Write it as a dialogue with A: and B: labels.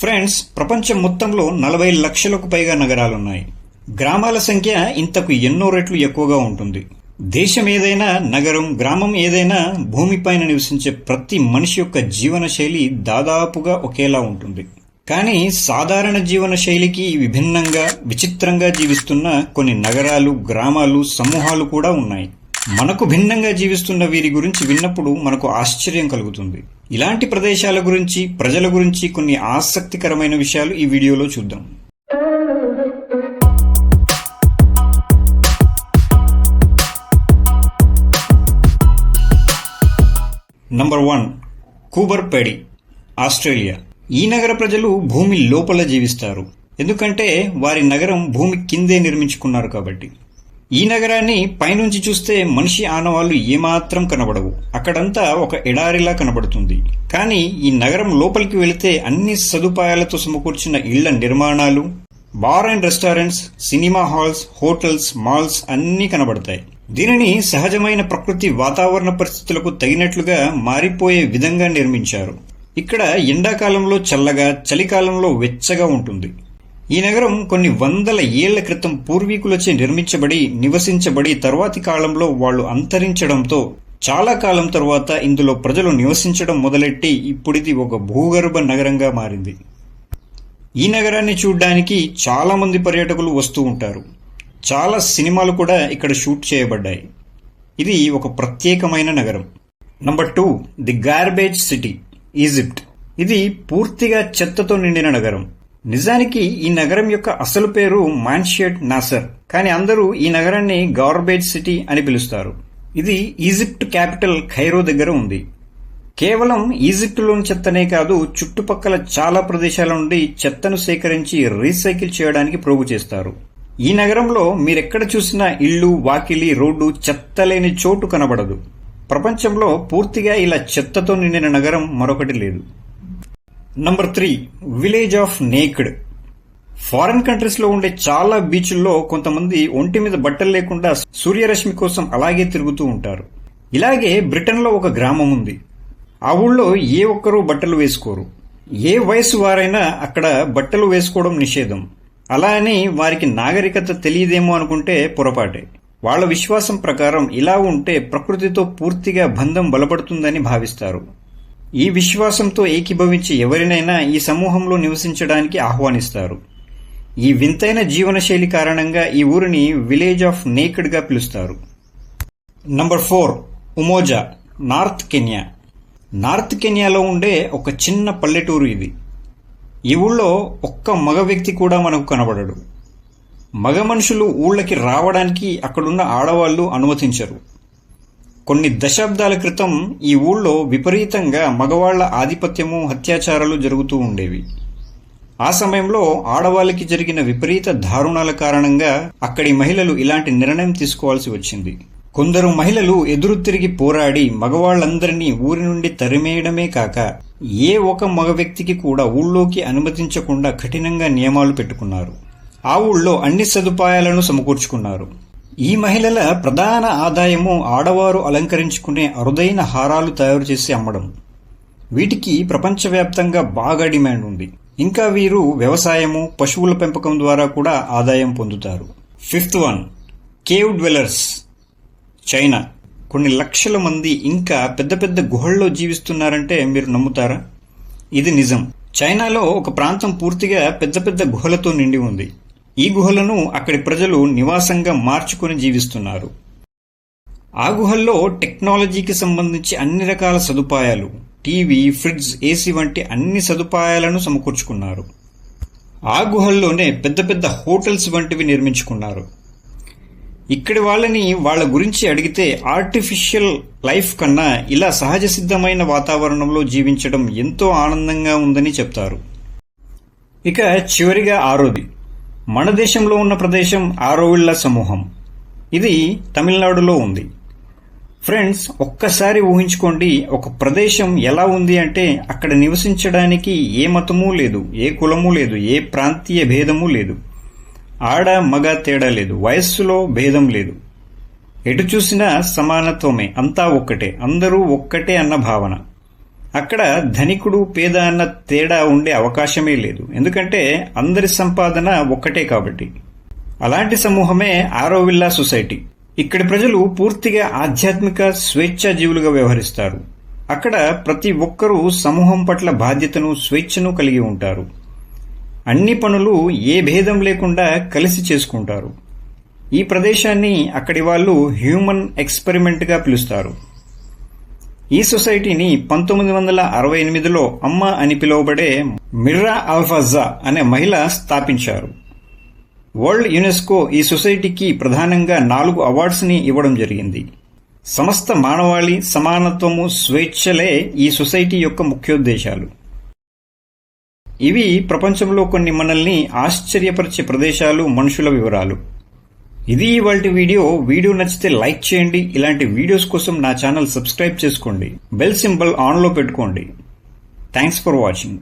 A: Friends, ప్రపంచం మొత్తంలో 40 లక్షలకు పైగా నగరాలున్నాయి. గ్రామాల సంఖ్య ఇంతకు ఎన్నో రెట్లు ఎక్కువగా ఉంటుంది. దేశం ఏదైనా, నగరం, గ్రామం ఏదైనా భూమిపైన నివసించే ప్రతి మనిషి యొక్క జీవన శైలి దాదాపుగా ఒకేలా ఉంటుంది. కానీ సాధారణ జీవన శైలికి విభిన్నంగా, విచిత్రంగా జీవిస్తున్న కొన్ని నగరాలు, గ్రామాలు, సమూహాలు కూడా ఉన్నాయి. మనకు భిన్నంగా జీవిస్తున్న వీరి గురించి విన్నప్పుడు మనకు ఆశ్చర్యం కలుగుతుంది. ఇలాంటి ప్రదేశాల గురించి, ప్రజల గురించి కొన్ని ఆసక్తికరమైన విషయాలు ఈ వీడియోలో చూద్దాం. Number 1, Coober Pedy, Australia. ఈ నగర ప్రజలు భూమి లోపల జీవిస్తారు. ఎందుకంటే వారి నగరం భూమి కిందే నిర్మించుకున్నారు కాబట్టి. ఈ నగరాన్ని పైనుంచి చూస్తే మనిషి ఆనవాళ్లు ఏమాత్రం కనబడవు. అక్కడంతా ఒక ఎడారిలా కనబడుతుంది. కానీ ఈ నగరం లోపలికి వెళితే అన్ని సదుపాయాలతో సమకూర్చిన ఇళ్ల నిర్మాణాలు, bar and restaurants, cinema halls, hotels, malls అన్నీ కనబడతాయి. దీనిని సహజమైన ప్రకృతి వాతావరణ పరిస్థితులకు తగినట్లుగా మారిపోయే విధంగా నిర్మించారు. ఇక్కడ ఎండాకాలంలో చల్లగా, చలికాలంలో వెచ్చగా ఉంటుంది. ఈ నగరం కొన్ని వందల ఏళ్ల క్రితం పూర్వీకులచే నిర్మించబడి, నివసించబడి తర్వాతి కాలంలో వాళ్లు అంతరించడంతో చాలా కాలం తర్వాత ఇందులో ప్రజలు నివసించడం మొదలెట్టి ఇప్పుడిది ఒక భూగర్భ నగరంగా మారింది. ఈ నగరాన్ని చూడ్డానికి చాలా మంది పర్యాటకులు వస్తూ ఉంటారు. చాలా సినిమాలు కూడా ఇక్కడ షూట్ చేయబడ్డాయి. ఇది ఒక ప్రత్యేకమైన నగరం. Number 2, the garbage city, Egypt. ఇది పూర్తిగా చెత్తతో నిండిన నగరం. నిజానికి ఈ నగరం యొక్క అసలు పేరు మాన్షియట్ నాసర్, కానీ అందరూ ఈ నగరాన్ని గార్బేజ్ సిటీ అని పిలుస్తారు. ఇది ఈజిప్ట్ క్యాపిటల్ ఖైరో దగ్గర ఉంది. కేవలం ఈజిప్టులోని చెత్తనే కాదు, చుట్టుపక్కల చాలా ప్రదేశాల నుండి చెత్తను సేకరించి రీసైకిల్ చేయడానికి ప్రోగు చేస్తారు. ఈ నగరంలో మీరెక్కడ చూసినా ఇళ్లు, వాకిలి, రోడ్డు, చెత్త లేని చోటు కనబడదు. ప్రపంచంలో పూర్తిగా ఇలా చెత్తతో నిండిన నగరం మరొకటి లేదు. Number 3, village of naked. Foreign countries లో ఉండే చాలా బీచ్ల్లో కొంతమంది ఒంటి మీద బట్టలు లేకుండా సూర్యరశ్మి కోసం అలాగే తిరుగుతూ ఉంటారు. ఇలాగే బ్రిటన్ లో ఒక గ్రామం ఉంది. ఆ ఊళ్ళో ఏ ఒక్కరూ బట్టలు వేసుకోరు. ఏ వయసు వారైనా అక్కడ బట్టలు వేసుకోవడం నిషేధం. అలా అని వారికి నాగరికత తెలియదేమో అనుకుంటే పొరపాటే. వాళ్ల విశ్వాసం ప్రకారం ఇలా ఉంటే ప్రకృతితో పూర్తిగా బంధం బలపడుతుందని భావిస్తారు. ఈ విశ్వాసంతో ఏకీభవించి ఎవరినైనా ఈ సమూహంలో నివసించడానికి ఆహ్వానిస్తారు. ఈ వింతైన జీవనశైలి కారణంగా ఈ ఊరిని విలేజ్ ఆఫ్ నేకెడ్ గా పిలుస్తారు. Number 4, Umoja, north Kenya. North కెన్యాలో ఉండే ఒక చిన్న పల్లెటూరు ఇది. ఈ ఊళ్ళో ఒక్క మగ వ్యక్తి కూడా మనకు కనబడడు. మగ మనుషులు ఊళ్ళకి రావడానికి అక్కడున్న ఆడవాళ్లు అనుమతించరు. కొన్ని దశాబ్దాల క్రితం ఈ ఊళ్ళో విపరీతంగా మగవాళ్ల ఆధిపత్యము, అత్యాచారాలు జరుగుతూ ఉండేవి. ఆ సమయంలో ఆడవాళ్ళకి జరిగిన విపరీత దారుణాల కారణంగా అక్కడి మహిళలు ఇలాంటి నిర్ణయం తీసుకోవాల్సి వచ్చింది. కొందరు మహిళలు ఎదురు తిరిగి పోరాడి మగవాళ్లందరినీ ఊరి నుండి తరిమేయడమే కాక ఏ ఒక మగ వ్యక్తికి కూడా ఊళ్ళోకి అనుమతించకుండా కఠినంగా నియమాలు పెట్టుకున్నారు. ఆ ఊళ్ళో అన్ని సదుపాయాలను సమకూర్చుకున్నారు. ఈ మహిళల ప్రధాన ఆదాయము ఆడవారు అలంకరించుకునే అరుదైన హారాలు తయారు చేసి అమ్మడం. వీటికి ప్రపంచవ్యాప్తంగా బాగా డిమాండ్ ఉంది. ఇంకా వీరు వ్యవసాయము, పశువుల పెంపకం ద్వారా కూడా ఆదాయం పొందుతారు. 5th one, cave dwellers, China. కొన్ని లక్షల మంది ఇంకా పెద్ద పెద్ద గుహల్లో జీవిస్తున్నారంటే మీరు నమ్ముతారా? ఇది నిజం. చైనాలో ఒక ప్రాంతం పూర్తిగా పెద్ద పెద్ద గుహలతో నిండి ఉంది. ఈ గుహలను అక్కడి ప్రజలు నివాసంగా మార్చుకుని జీవిస్తున్నారు. ఆ గుహల్లో టెక్నాలజీకి సంబంధించి అన్ని రకాల సదుపాయాలు, టీవీ, ఫ్రిడ్జ్, ఏసీ వంటి అన్ని సదుపాయాలను సమకూర్చుకున్నారు. ఆ గుహల్లోనే పెద్ద పెద్ద హోటల్స్ వంటివి నిర్మించుకున్నారు. ఇక్కడి వాళ్ళని వాళ్ళ గురించి అడిగితే ఆర్టిఫిషియల్ లైఫ్ కన్నా ఇలా సహజ సిద్ధమైన వాతావరణంలో జీవించడం ఎంతో ఆనందంగా ఉందని చెప్తారు. ఇక చివరిగా 6వది, మన దేశంలో ఉన్న ప్రదేశం ఆరోవిళ్ల సమూహం. ఇది తమిళనాడులో ఉంది. ఫ్రెండ్స్, ఒక్కసారి ఊహించుకోండి, ఒక ప్రదేశం ఎలా ఉంది అంటే అక్కడ నివసించడానికి ఏ మతమూ లేదు, ఏ కులమూ లేదు, ఏ ప్రాంతీయ భేదమూ లేదు. ఆడ మగ తేడా లేదు, వయస్సులో భేదం లేదు. ఎటు చూసినా సమానత్వమే, అంతా ఒక్కటే, అందరూ ఒక్కటే అన్న భావన. అక్కడ ధనికుడు పేద అన్న తేడా ఉండే అవకాశమే లేదు, ఎందుకంటే అందరి సంపాదన ఒక్కటే కాబట్టి. అలాంటి సమూహమే ఆరోవిల్లా సొసైటీ. ఇక్కడి ప్రజలు పూర్తిగా ఆధ్యాత్మిక స్వేచ్ఛా జీవులుగా వ్యవహరిస్తారు. అక్కడ ప్రతి ఒక్కరూ సమూహం పట్ల బాధ్యతను, స్వేచ్ఛను కలిగి ఉంటారు. అన్ని పనులు ఏ భేదం లేకుండా కలిసి చేసుకుంటారు. ఈ ప్రదేశాన్ని అక్కడి వాళ్ళు హ్యూమన్ ఎక్స్పెరిమెంట్గా పిలుస్తారు. ఈ సొసైటీని 1968లో అమ్మ అని పిలువబడే మిర్రా అల్ఫాజా అనే మహిళ స్థాపించారు. వరల్డ్ యునెస్కో ఈ సొసైటీకి ప్రధానంగా 4 అవార్డ్స్ ని ఇవ్వడం జరిగింది. సమస్త మానవాళి, సమానత్వము, స్వేచ్ఛలే ఈ సొసైటీ యొక్క ముఖ్యోద్దేశాలు. ఇవి ప్రపంచంలో కొన్ని మనల్ని ఆశ్చర్యపరిచే ప్రదేశాలు, మనుషుల వివరాలు. ఇది ఇవాల్టి వీడియో నచ్చితే లైక్ చేయండి. ఇలాంటి వీడియోస్ కోసం నా ఛానల్ సబ్స్క్రైబ్ చేసుకోండి. బెల్ సింబల్ ఆన్లో పెట్టుకోండి. Thanks for watching.